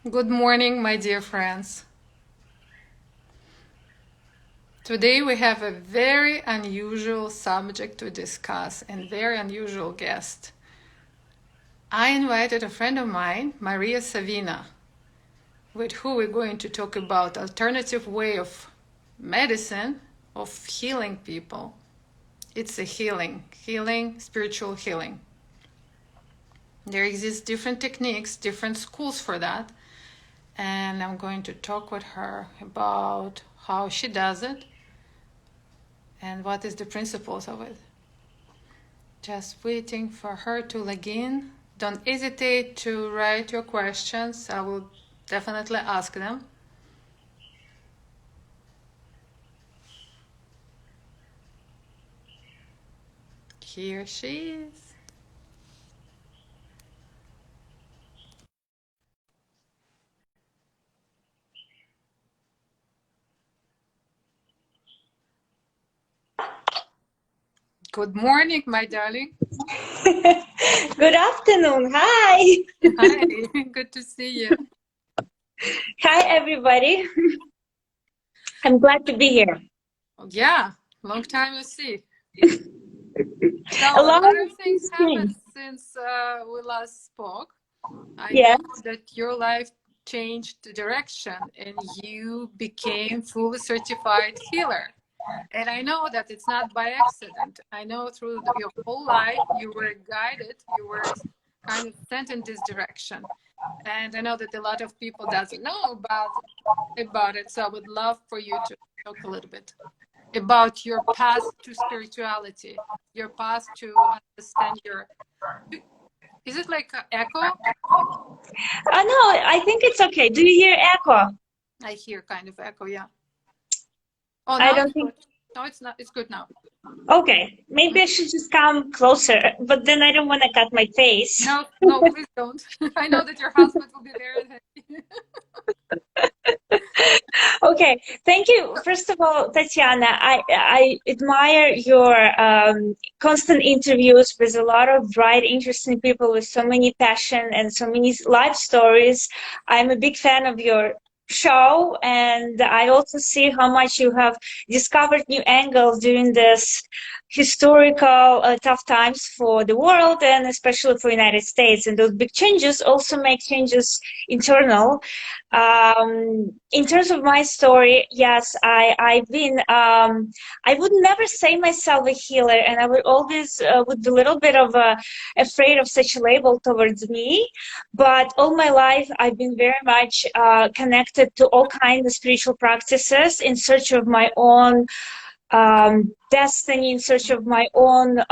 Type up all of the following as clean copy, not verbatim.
Good morning, my dear friends. Today we have a very unusual subject to discuss and very unusual guest. I invited a friend of mine, Maria Savina, with who we're going to talk about alternative way of medicine, of healing people. It's a healing, spiritual healing. There exist different techniques, different schools for that, and I'm going to talk with her about how she does it and what is the principles of it. Just waiting for her to log in. Don't hesitate to write your questions. I will definitely ask them. Here she is. Good morning, my darling. Good afternoon. Hi. Hi, good to see you. Hi, everybody. I'm glad to be here. Yeah, long time no see. So A a lot lot of of things happened things. since we last spoke. I Yeah. know that your life changed direction and you became fully certified healer. And I know that it's not by accident. I know through your whole life you were guided, you were kind of sent in this direction. And I know that a lot of people doesn't know about it. So I would love for you to talk a little bit about your path to spirituality, your path to understand your. Is it like an echo? No, I think it's okay. Do you hear echo? I hear kind of echo. Yeah. Oh, I now don't it's think. good. No, it's not. It's good now. Okay. Maybe I should just come closer, but then I don't want to cut my face. No, no, please don't. I know that your husband will be very happy. Okay. Thank you. First of all, Tatiana, I admire your constant interviews with a lot of bright, interesting people with so many passion and so many life stories. I'm a big fan of your show, and I also see how much you have discovered new angles during this historical tough times for the world and especially for United States. And those big changes also make changes internal. In terms of my story, yes, I've been, I would never say myself a healer, and I would always would be a little bit of afraid of such a label towards me. But all my life, I've been very much connected to all kinds of spiritual practices in search of my own destiny, in search of my own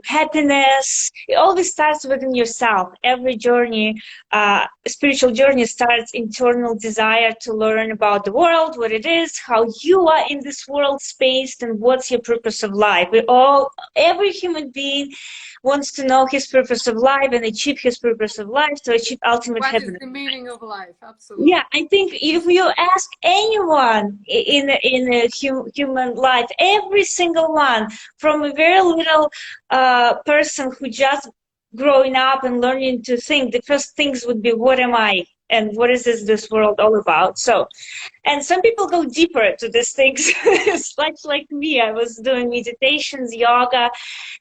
happiness. It always starts within yourself. Every journey, spiritual journey, starts internal desire to learn about the world, what it is, how you are in this world space, and what's your purpose of life. We all, every human being wants to know his purpose of life and achieve his purpose of life to achieve ultimate What is happiness. the meaning of life? Yeah, Absolutely. I think if you ask anyone in a human life, every single one, from a very little person who just growing up and learning to think, the first things would be, what am I? And what is this world all about? So, and some people go deeper to these things. It's like me. I was doing meditations, yoga,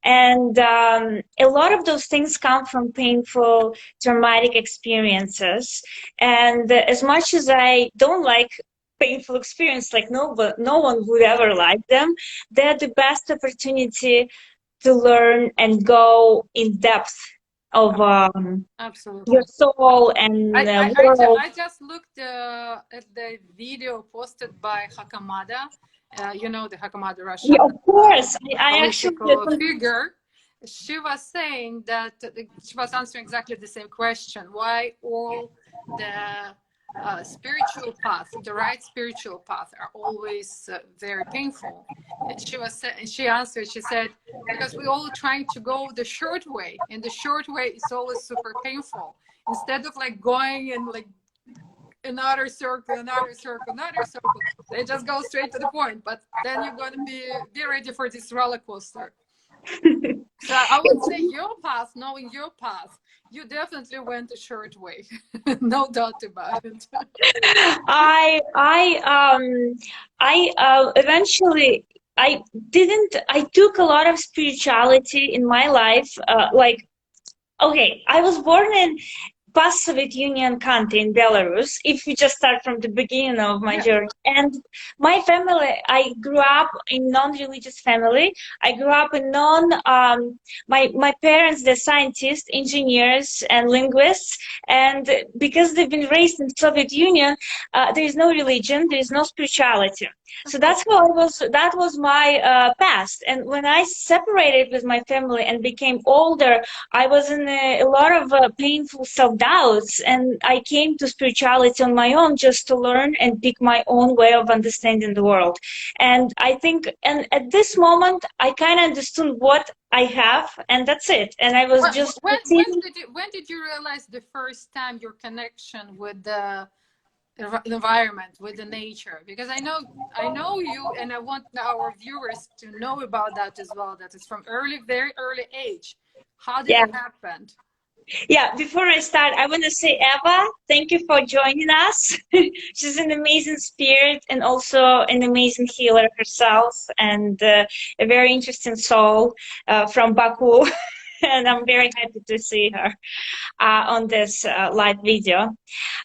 and a lot of those things come from painful, traumatic experiences. And as much as I don't like painful experience, like no one would ever like them, they're the best opportunity to learn and go in depth of your Absolutely. soul and world. I just looked at the video posted by Hakamada. You know the Hakamada Yeah, Russian of course. I actually political figure. She was saying that she was answering exactly the same question: why all the spiritual path, the right spiritual path, are always very painful? And she answered. She said, because we all trying to go the short way, and the short way is always super painful. Instead of like going in like another circle, another circle, they just go straight to the point. But then you're gonna be ready for this roller coaster. So I would say your path, knowing your path, you definitely went a short way. No doubt about it. I I eventually I took a lot of spirituality in my life. Like, okay, I was born in post-Soviet Union country in Belarus, if we just start from the beginning of my Yes. journey. And my family, I grew up in non-religious family. I grew up in my parents, they're scientists, engineers, and linguists. And because they've been raised in Soviet Union, there is no religion, there is no spirituality. So that's how that was my past. And when I separated with my family and became older, I was in a lot of painful self-doubts, and I came to spirituality on my own just to learn and pick my own way of understanding the world. And I think, and at this moment, I kind of understood what I have, and that's it. And I was just receiving. When did you realize the first time your connection with the environment, with the nature? Because I know you, and I want our viewers to know about that as well. That is from very early age. How did Yeah. it happen? Yeah, before I start, I want to say, Eva, thank you for joining us. She's an amazing spirit and also an amazing healer herself, and a very interesting soul from Baku. And I'm very happy to see her on this live video.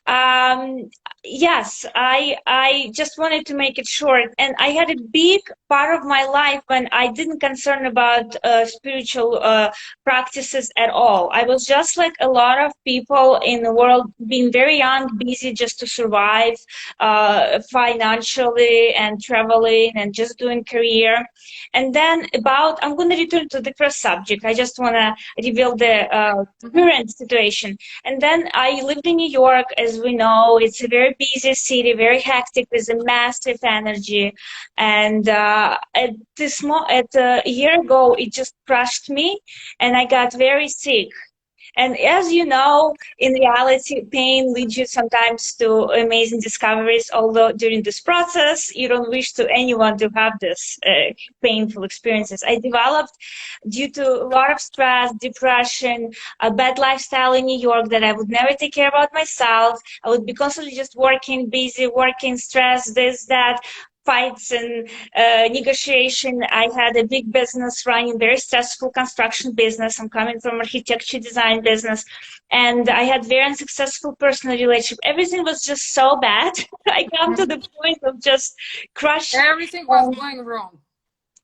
Um, yes, I just wanted to make it short, and I had a big part of my life when I didn't concern about spiritual practices at all. I was just like a lot of people in the world, being very young, busy just to survive financially and traveling and just doing career. And then I'm going to return to the first subject. I just want to reveal the current situation. And then I lived in New York, as we know. It's a very busy city, very hectic, with a massive energy. And at a year ago, it just crushed me, and I got very sick. And as you know, in reality, pain leads you sometimes to amazing discoveries, although during this process, you don't wish to anyone to have this painful experiences. I developed, due to a lot of stress, depression, a bad lifestyle in New York, that I would never take care about myself. I would be constantly just working, busy, working, stress, this, that, fights and negotiation. I had a big business running, very stressful construction business. I'm coming from architecture design business, and I had very unsuccessful personal relationship. Everything was just so bad. I come to the point of just crushed. Everything was going wrong.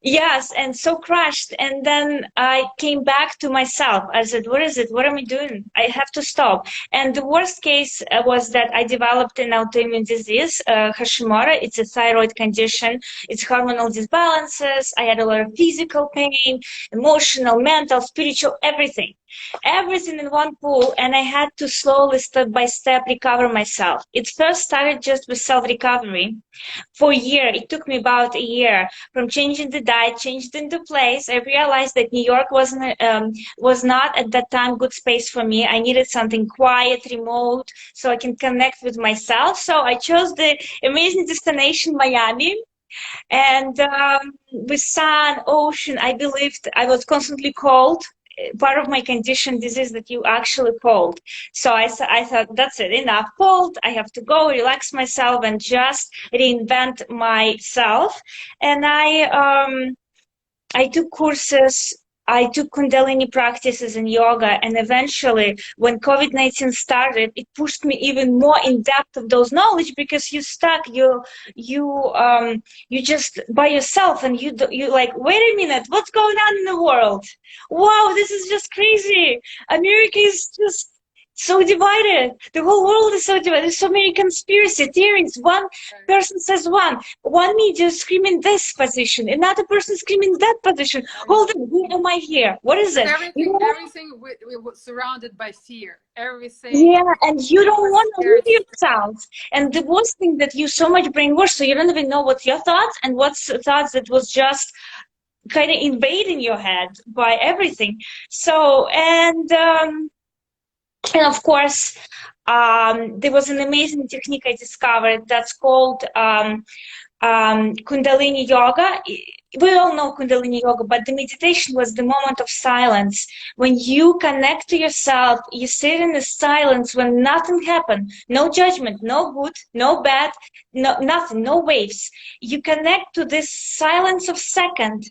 Yes, and so crushed. And then I came back to myself. I said, what is it? What am I doing? I have to stop. And the worst case was that I developed an autoimmune disease, Hashimoto. It's a thyroid condition. It's hormonal disbalances. I had a lot of physical pain, emotional, mental, spiritual, everything. Everything in one pool. And I had to slowly, step by step, recover myself. It first started just with self-recovery. For a year, it took me about a year from changing the diet, changed into place. I realized that New York was not at that time good space for me. I needed something quiet, remote, so I can connect with myself. So I chose the amazing destination, Miami. And with sun, ocean, I believed I was constantly cold. Part of my condition, this is that you actually cold. So I thought, that's it, enough cold. I have to go relax myself and just reinvent myself. And I took courses. I took Kundalini practices in yoga, and eventually, when COVID-19 started, it pushed me even more in depth of those knowledge, because you stuck, you just by yourself, and you like, wait a minute, what's going on in the world? Wow, this is just crazy. America is just so divided. The whole world is so divided. There's so many conspiracy theories. One person says one media screaming this position, another person screaming that position. Hold on, who am I here? What is it? Everything we was surrounded by fear. Everything. Yeah, and you don't want to leave yourself. And the worst thing that you so much brainwashed, so you don't even know what's your thoughts and what's thoughts that was just kind of invading your head by everything. So, and of course, there was an amazing technique I discovered that's called Kundalini yoga. we all know Kundalini Yoga, but the meditation was the moment of silence. When you connect to yourself, you sit in the silence when nothing happened, no judgment, no good, no bad, no nothing, no waves. You connect to this silence of second.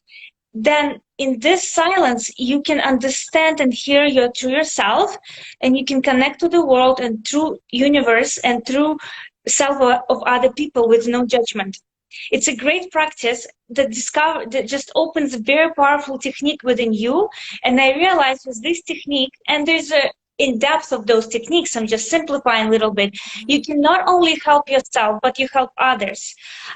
Then in this silence, you can understand and hear your true yourself, and you can connect to the world and through universe and through self of other people with no judgment. It's a great practice that just opens a very powerful technique within you. And I realized with this technique, and there's a in depth of those techniques, I'm just simplifying a little bit. You can not only help yourself, but you help others.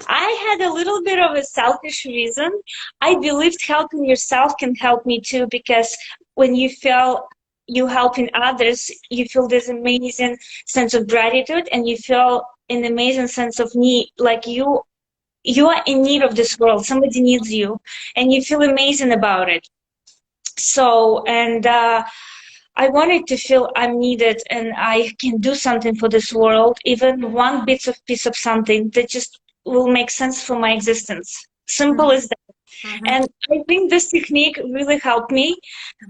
I had a little bit of a selfish reason. I believed helping yourself can help me too, because when you feel you helping others, you feel this amazing sense of gratitude, and you feel an amazing sense of need, like you are in need of this world. Somebody needs you, and you feel amazing about it. So, and I wanted to feel I'm needed and I can do something for this world, even one piece of something that just will make sense for my existence. Simple as that. And I think this technique really helped me.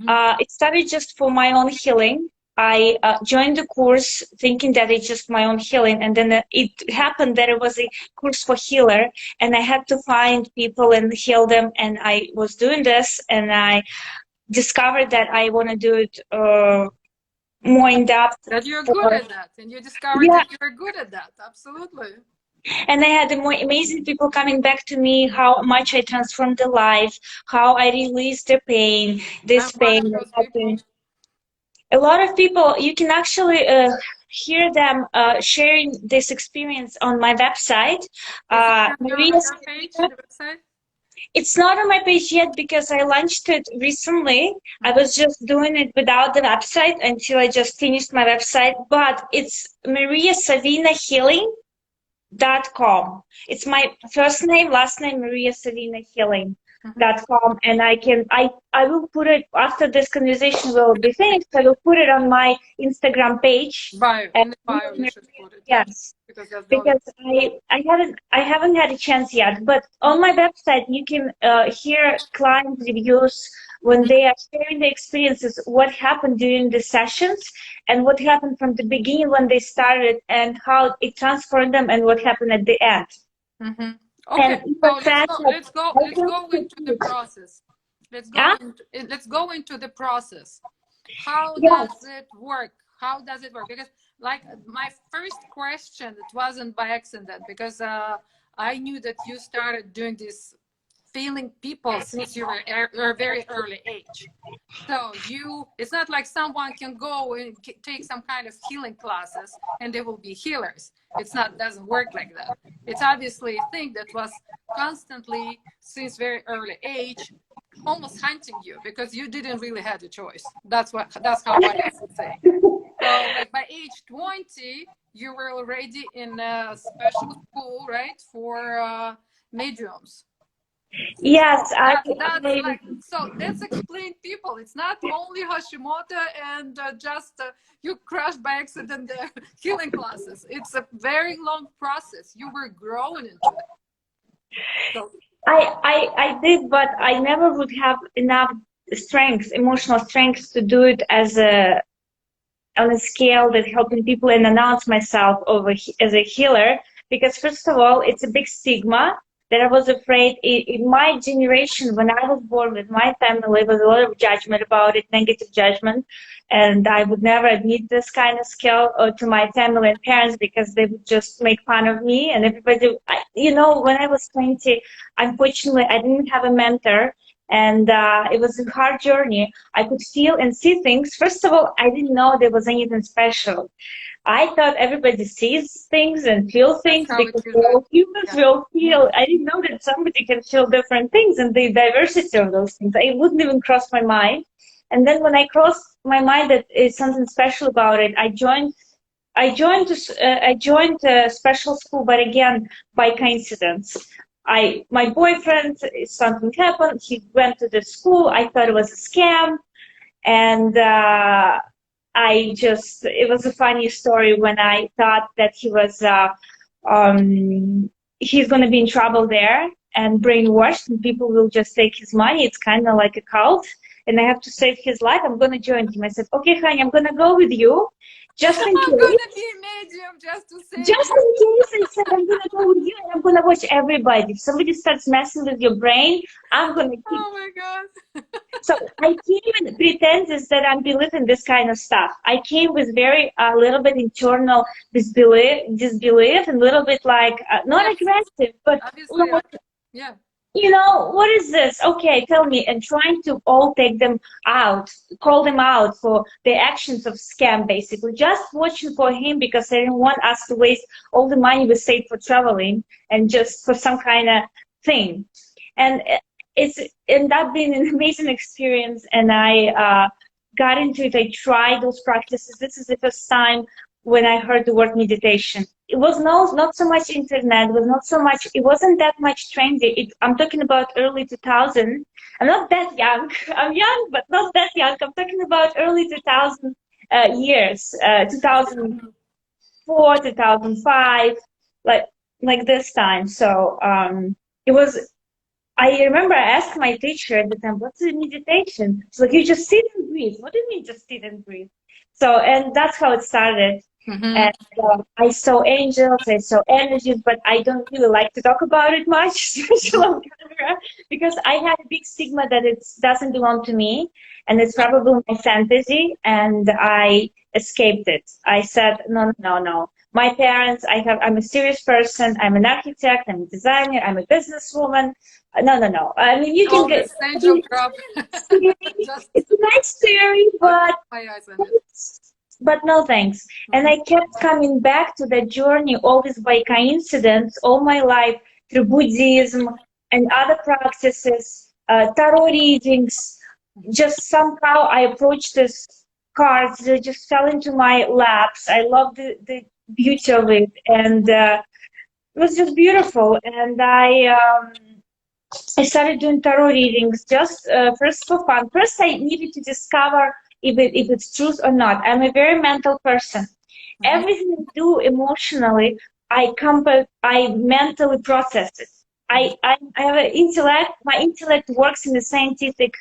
It started just for my own healing. I joined the course thinking that it's just my own healing, and then it happened that it was a course for healer, and I had to find people and heal them. And I was doing this, and I discovered that I want to do it more in depth. That you're good at that, and you discovered Yeah, that you're good at that. Absolutely. and I had the more amazing people coming back to me how much I transformed their life, how I released their pain, I'm this one of pain that those people. happened. A lot of people, you can actually hear them sharing this experience on my website. Is it on Maria, your page in the website? it's not on my page yet because I launched it recently. I was just doing it without the website until I just finished my website, but it's Maria Savina Healing.com. It's my first name, last name, Maria Savina Healing.com, and I will put it after this conversation will be finished. I will put it on my Instagram page. Bio. And In the bio, you should put it. Yeah. yes, Because that's the only. because I haven't had a chance yet. But on my website, you can hear client reviews when they are sharing the experiences, what happened during the sessions, and what happened from the beginning when they started, and how it transformed them, and what happened at the end. Mm-hmm. And Okay, it so was sad that I let's couldn't go into the compete. process. Yeah, Let's go into the process. How does yes. it work? How does it work? Because like my first question, it wasn't by accident because I knew that you started doing this feeling people since you were a very early age. So it's not like someone can go and take some kind of healing classes and they will be healers. It's not, doesn't work like that. It's obviously a thing that was constantly since very early age, almost hunting you because you didn't really have a choice. That's how I would say. So like by age 20, you were already in a special school, right? For mediums. Yes, So that's I like, so let's explain people. It's not only Hashimoto and just you crashed by accident the healing classes. It's a very long process. You were growing into that. So I did, but I never would have enough strength, emotional strength to do it as a on a scale that helping people and announce myself as a healer. Because first of all, it's a big stigma that I was afraid in my generation when I was born with my family, there was a lot of judgment about it, negative judgment, and I would never admit this kind of skill to my family and parents because they would just make fun of me and everybody. When I was 20, unfortunately, I didn't have a mentor. And it was a hard journey. I could feel and see things. First of all, I didn't know there was anything special. I thought everybody sees things and feel that's things how it because usually, all humans yeah. will feel. I didn't know that somebody can feel different things and the diversity of those things. It wouldn't even cross my mind. And then when I crossed my mind that is something special about it, I joined a special school, but again by coincidence. My boyfriend, something happened. He went to the school. I thought it was a scam, and it was a funny story when I thought that um, he's going to be in trouble there. and brainwashed, and people will just take his money. It's kind of like a cult, and I have to save his life. I'm gonna join him. I said, okay, honey, I'm gonna go with you, just in I'm case. gonna be a medium just to save Just you. in case, I said, I'm gonna go with you and I'm gonna watch everybody. If somebody starts messing with your brain, I'm gonna keep. Oh my God. So I came with pretenses that I believe in this kind of stuff. I came with very a little bit internal disbelief, and a little bit like not Yes, aggressive, but obviously. like, Yeah. what is this? Okay, tell me. And trying to all take them out, call them out for the actions of scam, basically. Just watching for him because I didn't want us to waste all the money we saved for traveling and just for some kind of thing. And it's ended up being an amazing experience. And I got into it. I tried those practices. This is the first time when I heard the word meditation. It was not so much internet, it was not so much, it wasn't that much trendy. I'm talking about early 2000. I'm not that young. I'm young, but not that young. I'm talking about early 2000 years, 2004, 2005, like like this time. So it was. I remember I asked my teacher at the time, "What's a meditation?" She's like, "You just sit and breathe." What do you mean, just sit and breathe? So, and that's how it started. Mm-hmm. And I saw angels, I saw energies, but I don't really like to talk about it much, especially on camera, because I had a big stigma that it doesn't belong to me, and it's probably my fantasy, and I escaped it. I said, no, no, no. My parents, I'm a serious person. I'm an architect. I'm a designer. I'm a businesswoman. No, no, no. I mean, you can All get this angel drop. theory. Just It's a nice theory, open but my eyes on it. no thanks. And I kept coming back to that journey always by coincidence all my life through Buddhism and other practices, tarot readings. Just somehow I approached this cards. They just fell into my laps. I love the beauty of it, and it was just beautiful. And I started doing tarot readings just first for fun. First, I needed to discover if it's truth or not. I'm a very mental person. Mm-hmm. Everything I do emotionally, I mentally process it. I have an intellect. My intellect works in a scientific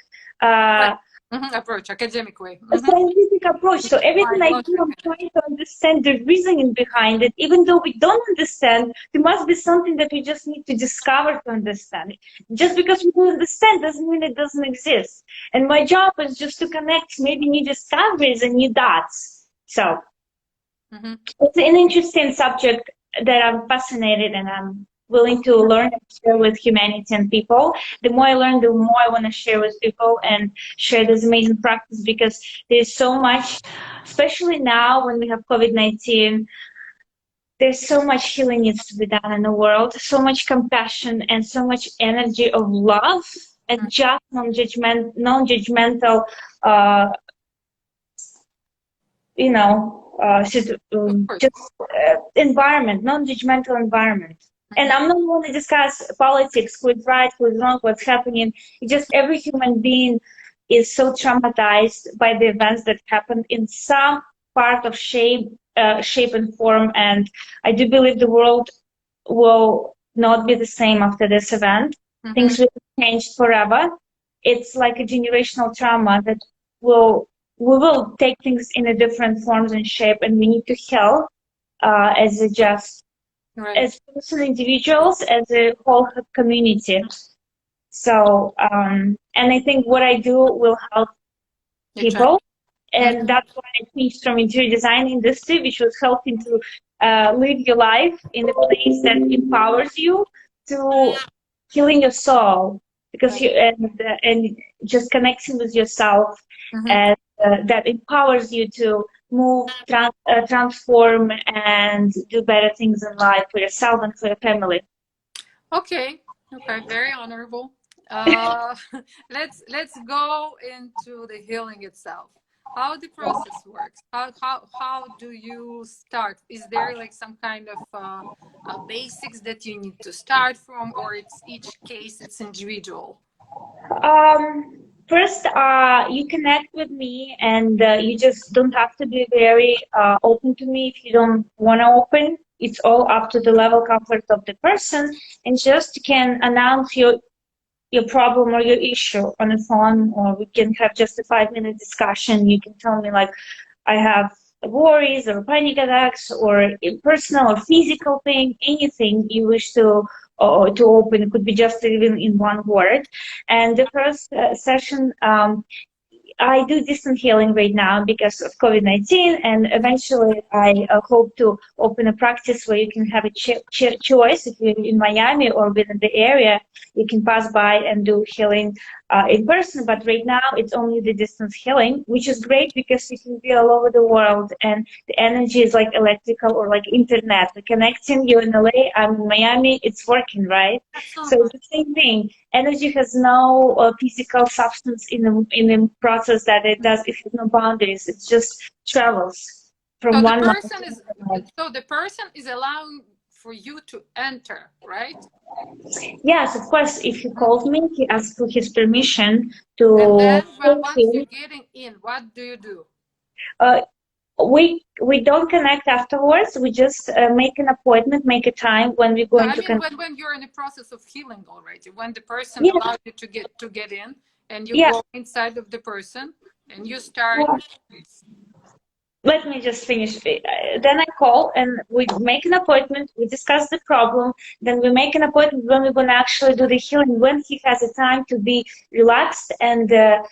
Right. uh, Approach, academic way. a scientific approach. So everything Fine I logic. do, I'm trying to understand the reasoning behind it. Even though we don't understand, there must be something that we just need to discover to understand it. Just because we don't understand doesn't mean it doesn't exist. And my job is just to connect maybe new discoveries and new dots. So Mm-hmm. it's an interesting subject that I'm fascinated and I'm willing to learn and share with humanity and people. The more I learn, the more I want to share with people and share this amazing practice because there's so much, especially now when we have COVID-19, there's so much healing needs to be done in the world, so much compassion and so much energy of love and just non-judgmental, uh, you know, just environment, non-judgmental environment. And I'm not going to discuss politics, who's right, who's wrong, what's happening. It's just every human being is so traumatized by the events that happened in some part of shape and form. And I do believe the world will not be the same after this event. Mm-hmm. Things will change forever. It's like a generational trauma that will we will take things in a different forms and shape, and we need to heal as a just Right. as personal individuals, as a whole community. So, and I think what I do will help people, and that's why I changed from interior design industry, which was helping to live your life in a place that empowers you, to healing your soul, because you and just connecting with yourself, Mm-hmm. and that empowers you to move, transform, and do better things in life for yourself and for your family. Okay. Okay. Very honorable. Let's go into the healing itself. How the process works. How do you start? Is there like some kind of basics that you need to start from, or it's each case it's individual? First, you connect with me, and you just don't have to be very open to me if you don't want to open. it's all up to the level comfort of the person, and just can announce your problem or your issue on the phone, or we can have just a 5-minute discussion. You can tell me like, I have worries or panic attacks or personal or physical pain, anything you wish to open. It could be just even in one word. And the first session, I do distant healing right now because of COVID-19, and eventually I hope to open a practice where you can have a choice. If you're in Miami or within the area, you can pass by and do healing in person. But right now, it's only the distance healing, which is great because you can be all over the world, and the energy is like electrical or like internet. We're connecting. You're in LA, I'm in Miami. It's working, right? So it's the same thing. Energy has no physical substance in the process that it does. It has no boundaries. It just travels from So the one mind person to is another. so the person is allowing for you to enter, right? Yes, of course. If he called me, he asked for his permission And to then call once you're him. getting in, what do you do? Uh, we don't connect afterwards. We just make an appointment, make a time when we're No, going I to mean connect. when you're in the process of healing already, when the person Yeah, allows you to get in, and you yeah. go inside of the person and you start. Let me just finish. Then I call and we make an appointment. We discuss the problem. Then we make an appointment when we're going to actually do the healing. When he has a time to be relaxed, and the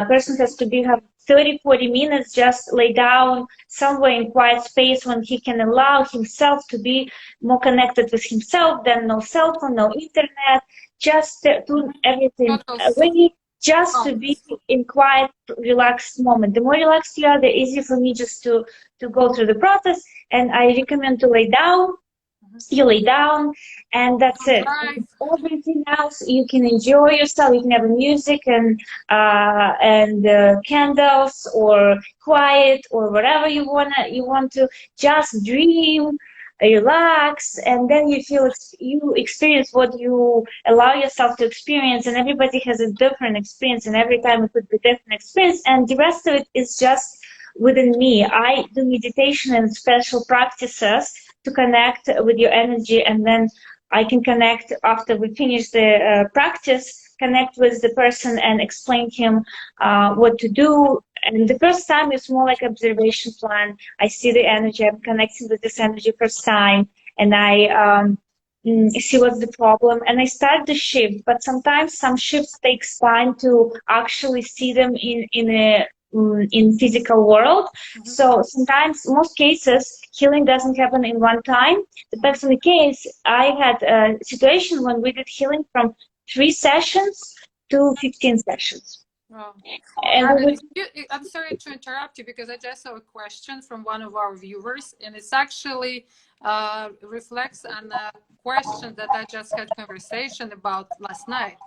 person has to be have 30-40 minutes just lay down somewhere in quiet space when he can allow himself to be more connected with himself. Then no cell phone, no internet, just do everything Total away, just to be silence. in quiet, relaxed moment. The more relaxed you are, the easier for me just to go through the process. And I recommend to lay down. You lay down, and that's Don't it. drive. Everything else, you can enjoy yourself. You can have music and candles or quiet or whatever you want to just dream, relax, and then you experience what you allow yourself to experience. And everybody has a different experience, and every time it could be different experience. And the rest of it is just within me. I do meditation and special practices to connect with your energy, and then I can connect after we finish the practice, connect with the person and explain him what to do. And the first time is more like observation plan. I see the energy, I'm connecting with this energy first time, and I see what's the problem, and I start the shift. But sometimes some shifts takes time to actually see them in physical world. So sometimes, most cases, healing doesn't happen in one time. Depends on the case. I had a situation when we did healing from 3 sessions to 15 sessions. Well, And we would, I'm sorry to interrupt you because I just saw a question from one of our viewers, and it's actually reflects on a question that I just had conversation about last night.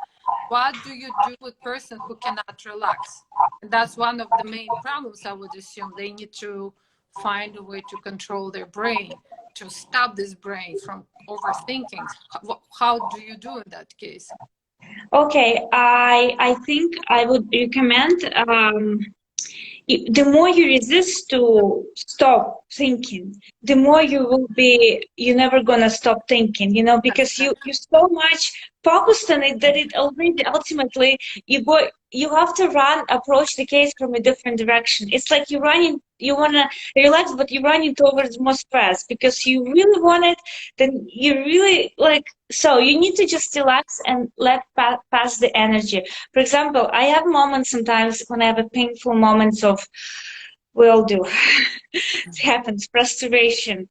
What do you do with person who cannot relax? And that's one of the main problems. I would assume they need to find a way to control their brain, to stop this brain from overthinking. How do you do in that case? okay, I think I would recommend the more you resist to stop thinking, the more you're never gonna stop thinking, because you so much focused on it that it already ultimately you have to approach the case from a different direction. It's like you wanna relax, but you're running towards more stress because you really want it, then you really like, so you need to just relax and let pass the energy. For example, I have moments sometimes when I have a painful moments of, we all do. It happens, frustration,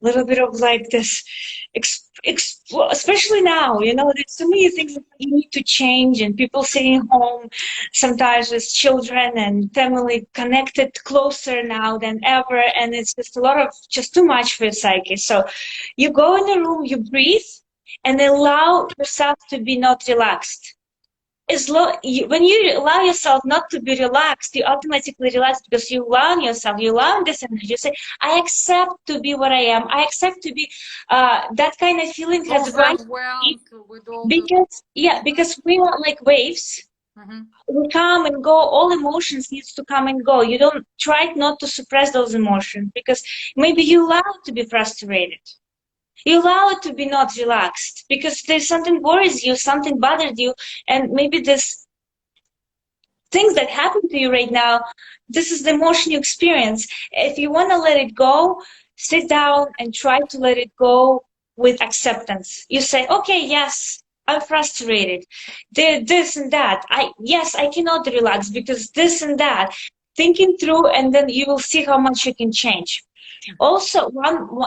a little bit of like this, especially now, there's so many things that you need to change, and people sitting home sometimes with children and family connected closer now than ever, and it's just too much for your psyche. So you go in a room, you breathe, and allow yourself to be not relaxed. When you allow yourself not to be relaxed, you automatically relax because you allow this energy. You say, I accept to be what I am. I accept to be, that kind of feeling has right Overwhelmed with all the. because we are like waves. Mm-hmm. We come and go. All emotions needs to come and go. You don't try not to suppress those emotions because maybe you allow to be frustrated. You allow it to be not relaxed because there's something worries you, something bothered you, and maybe this things that happen to you right now, this is the emotion you experience. If you want to let it go, sit down and try to let it go with acceptance. You say, okay, yes, I'm frustrated. This and that. Yes, I cannot relax because this and that. Thinking through, and then you will see how much you can change. Also,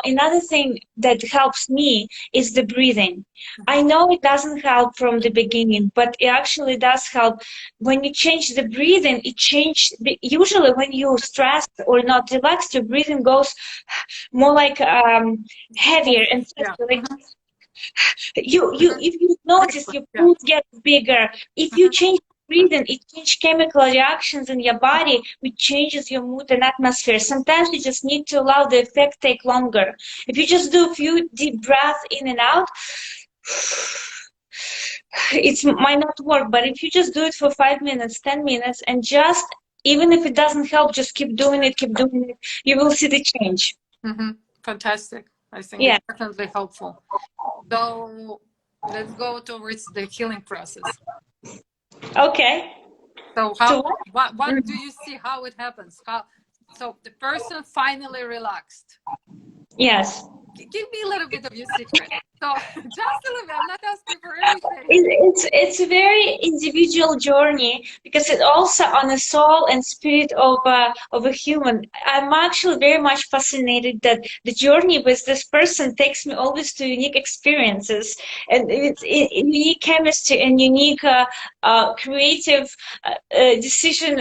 another thing that helps me is the breathing. I know it doesn't help from the beginning, but it actually does help. When you change the breathing, it change. Usually, when you stressed or not relaxed, your breathing goes more like heavier and Yeah. faster. Like you if you notice your Yeah. pulse gets bigger. If you change breathing, it changes chemical reactions in your body, which changes your mood and atmosphere. Sometimes you just need to allow the effect take longer. If you just do a few deep breaths in and out, it might not work. But if you just do it for 5 minutes, 10 minutes, and just even if it doesn't help, just keep doing it, you will see the change. Fantastic. I think Yeah. it's definitely helpful. So let's go towards the healing process. Okay. So So what do you see how it happens? So the person finally relaxed. yes. Give me a little bit of your secret. So just a little bit. I'm not asking for everything. It's a very individual journey because it's also on the soul and spirit of a human. I'm actually very much fascinated that the journey with this person takes me always to unique experiences and it's unique chemistry and unique creative decision,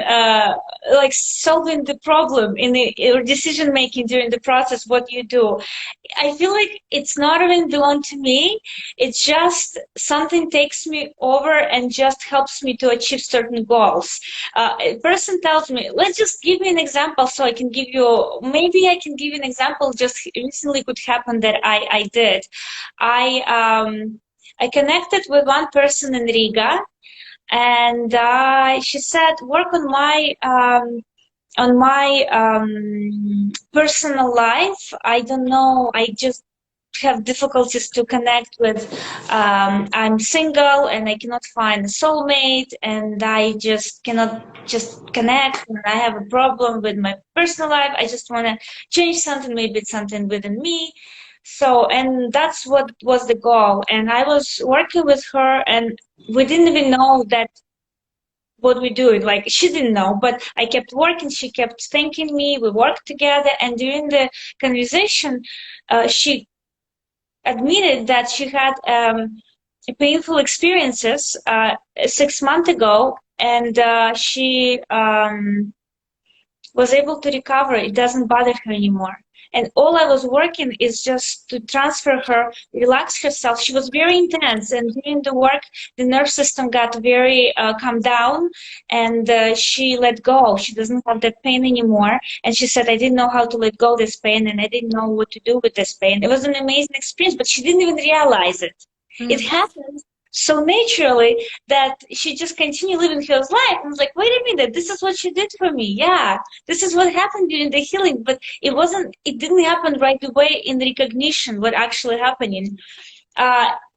like solving the problem in the or decision making during the process. What you do, I feel like it's not even belong to me. It's just something takes me over and just helps me to achieve certain goals. A person tells me, let's just give me an example so I can give you, maybe I can give you an example just recently could happen that I did. I connected with one person in Riga and she said, work on my personal life. I don't know. I just have difficulties to connect with. I'm single and I cannot find a soulmate, and I just cannot just connect. And I have a problem with my personal life. I just want to change something. Maybe it's something within me. So, and that's what was the goal. And I was working with her, and we didn't even know that what we do. Like she didn't know, but I kept working. She kept thanking me. We worked together, and during the conversation, she admitted that she had painful experiences 6 months ago, and she was able to recover. It doesn't bother her anymore. And all I was working is just to transfer her, relax herself. She was very intense, and during the work, the nerve system got very calmed down, and she let go. She doesn't have that pain anymore. And she said, I didn't know how to let go of this pain, and I didn't know what to do with this pain. It was an amazing experience, but she didn't even realize it. It happened so naturally that she just continued living her life. I was like, wait a minute, this is what she did for me. Yeah, this is what happened during the healing, but it didn't happen right away in recognition what actually happening.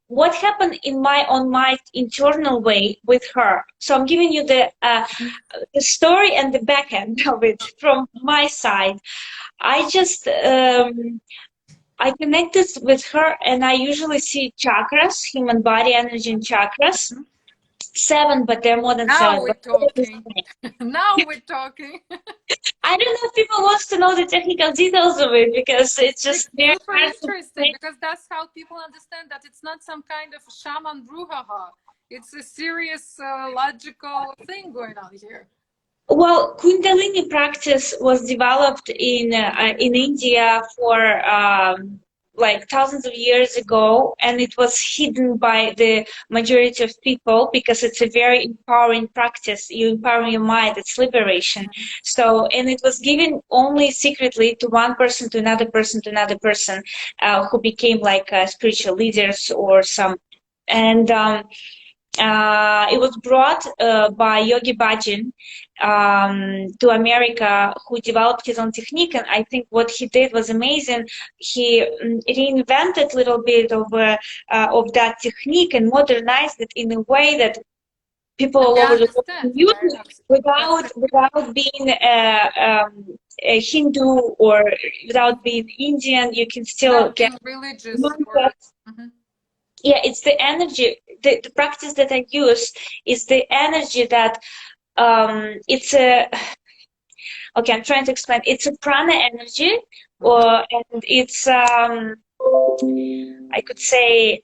What happened on my internal way with her. So I'm giving you the story and the back end of it from my side. I just I connected with her, and I usually see chakras, human body energy and chakras. 7, but there are more than Now 7. we're talking. Now we're talking. I don't know if people wants to know the technical details of it because it's It's just very super hard to interesting explain. because that's how people understand that it's not some kind of shaman brouhaha. It's a serious logical thing going on here. Well, Kundalini practice was developed in India for like thousands of years ago, and it was hidden by the majority of people because it's a very empowering practice. You empower your mind; it's liberation. So, and it was given only secretly to one person, to another person, to another person, who became like spiritual leaders or some. And It was brought by Yogi Bhajan to America, who developed his own technique. And I think what he did was amazing. He reinvented a little bit of that technique and modernized it in a way that people And all they over the world understand, can use right? it without being a Hindu or without being Indian. You can still Without get being religious or. mantras. Mhm. Yeah, it's the energy. The practice that I use is the energy that it's a okay. I'm trying to explain. It's a prana energy, Mhm. and it's I could say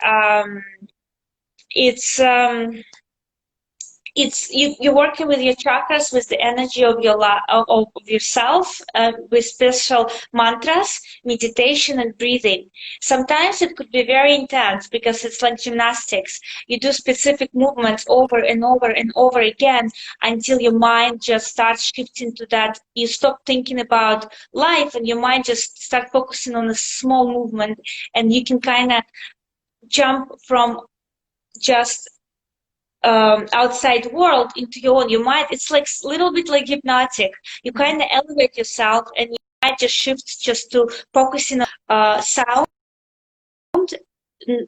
it's you're working with your chakras, with the energy of of yourself, with special mantras, meditation, and breathing. Sometimes it could be very intense because it's like gymnastics. You do specific movements over and over and over again until your mind just starts shifting to that. You stop thinking about life and your mind just start focusing on a small movement, and you can kind of jump from just outside world into your own. Your mind, it's like a little bit like hypnotic. You Mhm. kind of elevate yourself and your mind just shifts just to focusing on sound,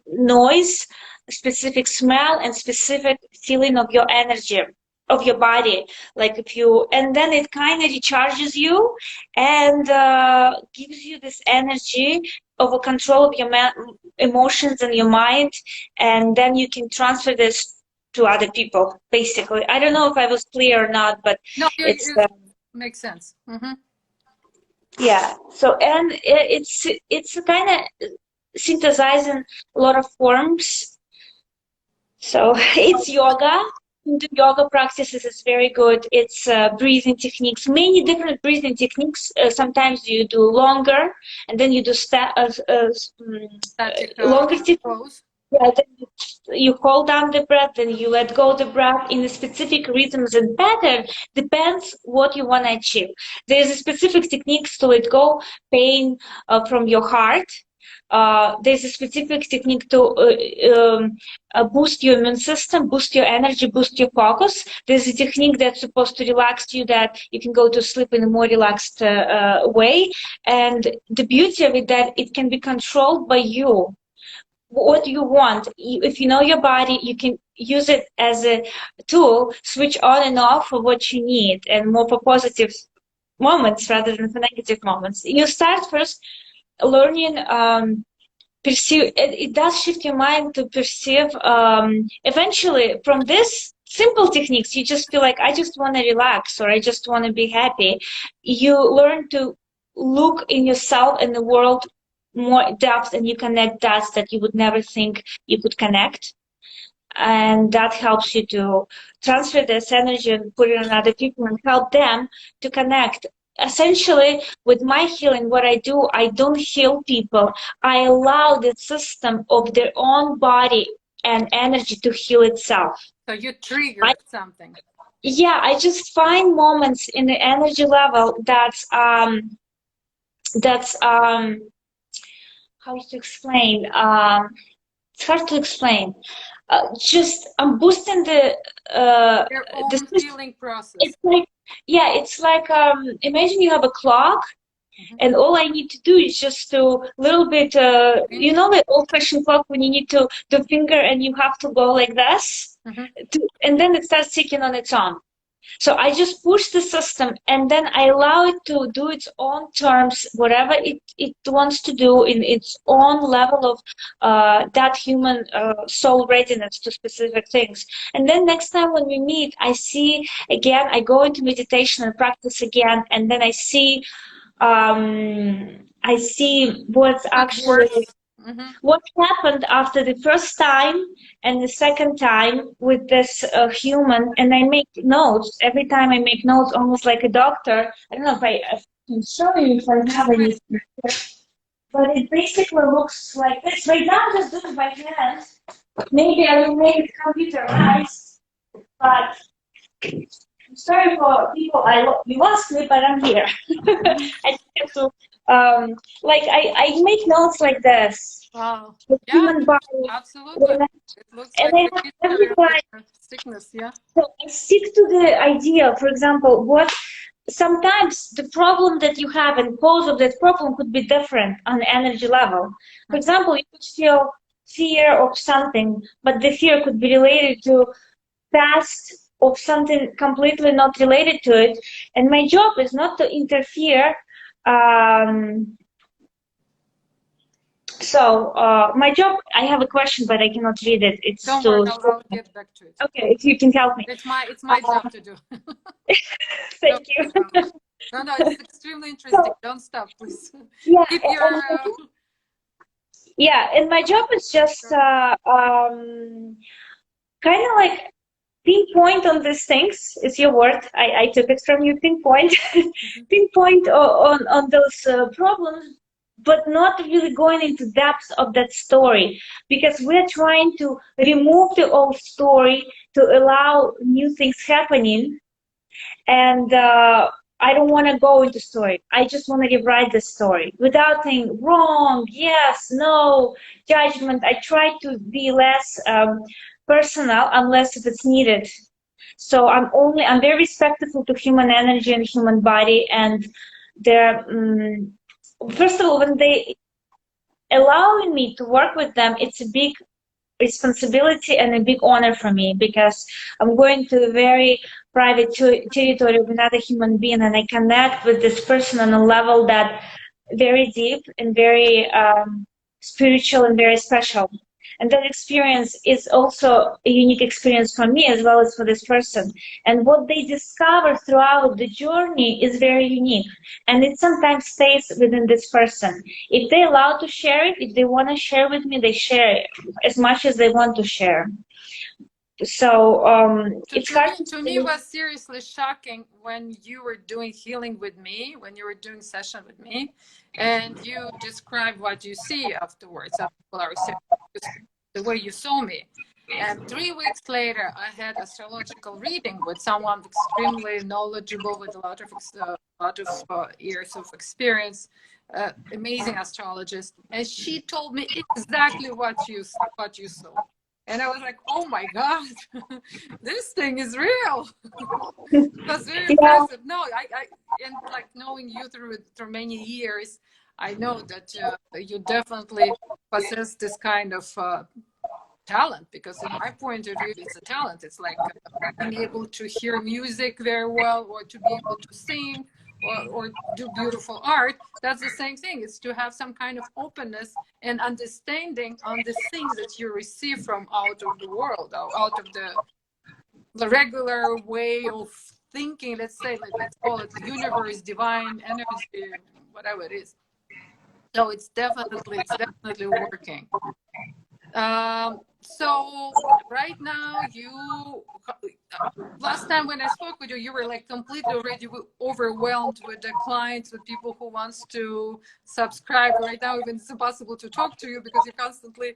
noise, specific smell, and specific feeling of your energy, of your body. Like if you, and then it kind of recharges you and gives you this energy over control of your emotions and your mind, and then you can transfer this to other people. Basically, I don't know if I was clear or not, but No, it's it makes sense. Hmm. yeah. So and it's kind of synthesizing a lot of forms. So it's yoga. The yoga practices is very good. It's breathing techniques, many different breathing techniques. Sometimes you do longer, and then you do Static longer techniques. pose. Yeah, then you hold down the breath, then you let go the breath in a specific rhythms and pattern. Depends what you want to achieve. There's a specific techniques to let go pain from your heart. There's a specific technique to boost your immune system, boost your energy, boost your focus. There's a technique that's supposed to relax you that you can go to sleep in a more relaxed way. And the beauty of it that it can be controlled by you. What you want. If you know your body, you can use it as a tool, switch on and off for what you need and more for positive moments rather than for negative moments. You start first learning perceive it does shift your mind to perceive eventually from this simple techniques you just feel like I just want to relax or I just want to be happy. You learn to look in yourself and the world more depth and you connect dots that you would never think you could connect, and that helps you to transfer this energy and put it on other people and help them to connect. Essentially, with my healing, what I do, I don't heal people. I allow the system of their own body and energy to heal itself. So you I, triggered something. yeah, I just find moments in the energy level that's how to explain. It's hard to explain. Just I'm boosting Their the own system. healing process. It's like yeah, it's like imagine you have a clock Hmm. and all I need to do is just to little bit you know the old fashioned clock when you need to the finger and you have to go like this Hmm. and then it starts ticking on its own. So I just push the system and then I allow it to do its own terms, whatever it wants to do in its own level of that human soul readiness to specific things. And then next time when we meet, I see again, I go into meditation and practice again, and then I see what's It actually works. Hmm. what happened after the first time and the second time with this human, and I make notes every time. I make notes almost like a doctor. I don't know if I can show you if I Yes, have please. anything here, but it basically looks like this. Right now I'm just doing it by hand. Maybe I will make it computerized, but I'm sorry for people. You asked me, but I'm here. Hmm. I just have to like I make notes like this. Wow. The Yeah, human body. absolutely. When I, It looks and like I the have every history of time. the sickness. Yeah. So I stick to the idea. For example, what sometimes the problem that you have and cause of that problem could be different on energy level. For Mhm. example, you could feel fear of something, but the fear could be related to past of something completely not related to it. And my job is not to interfere. Um, my job, I have a question, but I cannot read it. It's Don't worry, too. I'll get back to it. Okay, if you can help me. It's my job to do. Don't Thank worry you. about it. No, it's extremely interesting. So, Don't stop, please. yeah, Keep your yeah, and my job is just kind of like pinpoint on these things. Is your word. I took it from you. Pinpoint, Mhm. pinpoint on those problems, but not really going into depth of that story because we're trying to remove the old story to allow new things happening. And I don't want to go into story. I just want to rewrite the story without saying wrong, yes, no, judgment. I try to be less personal unless if it's needed. So I'm very respectful to human energy and human body. And they're, first of all, when they allowing me to work with them, it's a big responsibility and a big honor for me because I'm going to a very private territory of another human being and I connect with this person on a level that very deep and very spiritual and very special. And that experience is also a unique experience for me as well as for this person. And what they discover throughout the journey is very unique. And it sometimes stays within this person. If they allow to share it, if they want to share with me, they share it as much as they want to share. So To, it's to hard me, to to me, say. was seriously shocking when you were doing healing with me, when you were doing session with me, and you describe what you see afterwards. Some people are saying the way you saw me. And 3 weeks later, I had astrological reading with someone extremely knowledgeable, with a lot of years of experience, amazing astrologist, and she told me exactly what you saw. And I was like, oh my God, this thing is real. It was very Yeah, impressive. No, I and like knowing you through many years, I know that you definitely possess this kind of talent, because in my point of view, it's a talent. It's like being able to hear music very well, or to be able to sing, or do beautiful art. That's the same thing. It's to have some kind of openness and understanding on the things that you receive from out of the world, or out of the regular way of thinking. Let's say, let's call it universe, divine energy, whatever it is. So it's definitely working. So right now, last time when I spoke with you, you were like completely already overwhelmed with the clients, with people who wants to subscribe. Right now, even it's impossible to talk to you because you're constantly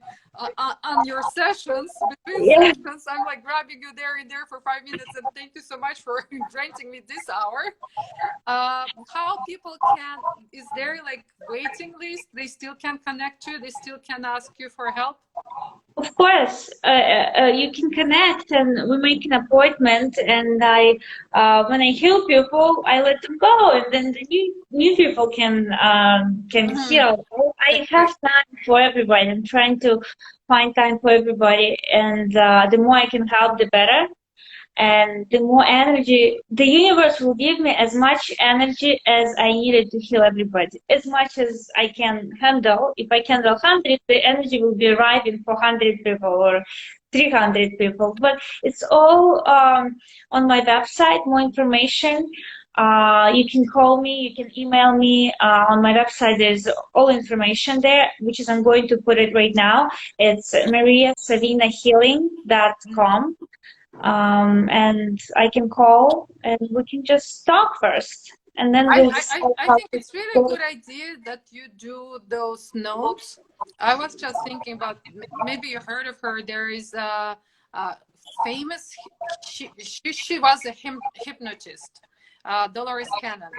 on your sessions. Between yeah. sessions, I'm like grabbing you there and there for 5 minutes, and thank you so much for granting me this hour. How people can, is there like waiting list? They still can connect to you. They still can ask you for help. Of course, you can connect and we make an appointment. And when I heal people, I let them go, and then the new people can Mhm. heal. That's I have great. time for everybody. I'm trying to find time for everybody, and the more I can help, the better. And the more energy the universe will give me, as much energy as I needed to heal everybody, as much as I can handle. If I can handle 100, the energy will be arriving for 100 people or 300 people. But it's all on my website. More information, you can call me, you can email me. On my website there's all information there, which is, I'm going to put it right now. It's mariasavinahealing.com. And I can call and we can just talk first, and then I, we'll I, decide I I how think to it's really a go. good idea that you do those notes. I was just thinking about, maybe you heard of her. There is a famous, she was a hypnotist. Dolores Cannon,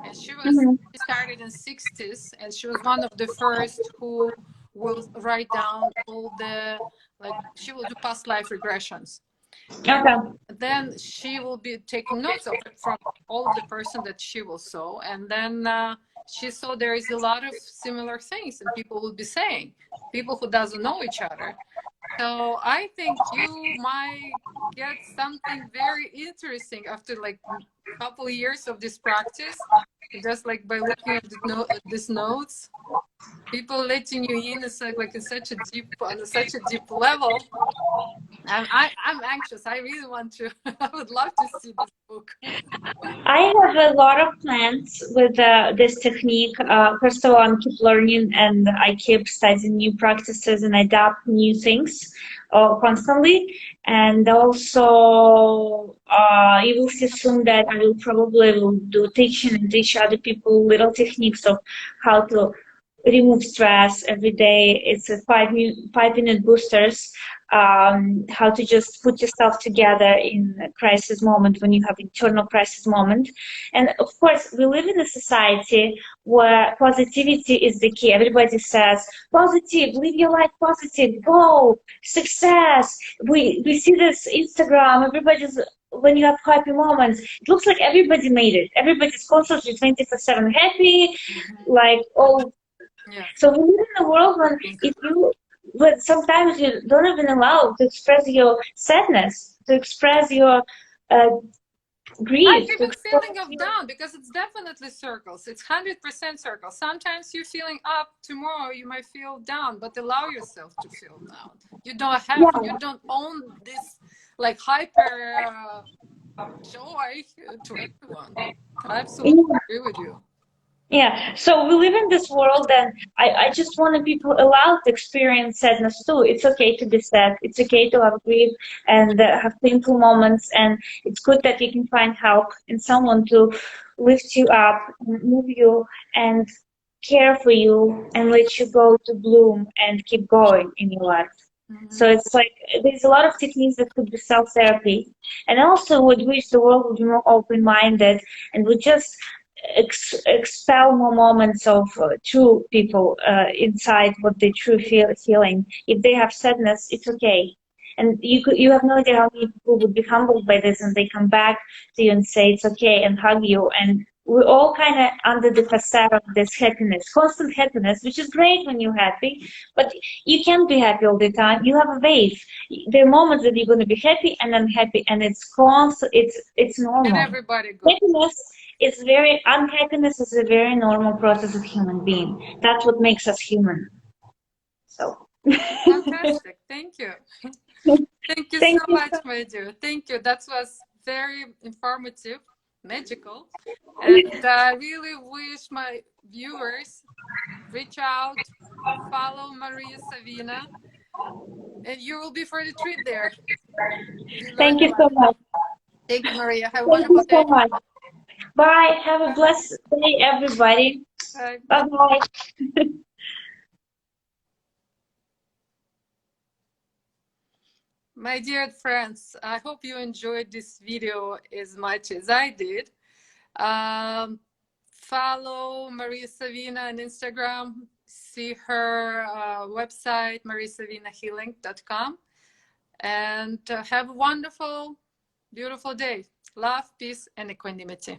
and she Mhm. started in '60s, and she was one of the first who will write down all the, like, she will do past life regressions, and Okay. then she will be taking notes of it from all of the person that she will saw, and then she saw there is a lot of similar things, and people will be saying, people who doesn't know each other. So I think you might get something very interesting after like a couple of years of this practice, just like by looking at these notes, people letting you in is like in such a deep, on such a deep level. I'm anxious. I really want to. I would love to see this book. I have a lot of plans with this technique. First of all, I keep learning and I keep studying new practices and adapt new things constantly. And also, you will see soon that I will probably will do teaching and teach other people little techniques of how to remove stress every day. It's a 5 minute boosters. How to just put yourself together in a crisis moment when you have internal crisis moment. And of course, we live in a society where positivity is the key. Everybody says positive, live your life positive, go, success. We see this Instagram. Everybody's, when you have happy moments, it looks like everybody made it. Everybody's constantly 24/7 happy, like all. Yeah. So we live in a world when if you, but sometimes you don't even allow to express your sadness, to express your uh, Not grief, to even express feeling of your, down, because it's definitely circles. It's 100% circles. Sometimes you're feeling up. Tomorrow you might feel down, but allow yourself to feel down. yeah, You don't own this like hyper joy to everyone. I absolutely yeah. agree with you. Yeah, so we live in this world, and I just want people allowed to experience sadness too. It's okay to be sad. It's okay to have grief and have painful moments, and it's good that you can find help in someone to lift you up, move you, and care for you, and let you go to bloom and keep going in your life. So Mhm. it's like there's a lot of techniques that could be self-therapy, and also would wish the world would be more open-minded and would just expel more moments of true people inside what they true feeling. If they have sadness, it's okay. And you have no idea how many people would be humbled by this, and they come back to you and say it's okay and hug you. And we're all kind of under the facade of this happiness, constant happiness, which is great when you're happy, but you can't be happy all the time. You have a wave. There are moments that you're going to be happy and unhappy, and it's constant. It's And normal. everybody goes. Happiness is very unhappiness is a very normal process of human being. That's what makes us human. So Fantastic. Thank you. Thank you so thank you much, so my dear. Thank you. That was very informative, magical. And I really wish my viewers reach out, follow Maria Savina, and you will be for the treat there. You learn thank a you lot. so much. Thank you, Maria. Have a Thank you wonderful so day. much. Bye. Have a Bye bye. blessed day, everybody. Bye. Bye bye. My dear friends, I hope you enjoyed this video as much as I did. Um, Follow Maria Savina on Instagram. See her website, mariasavinahealing.com. And have a wonderful, beautiful day. Love, peace, and equanimity.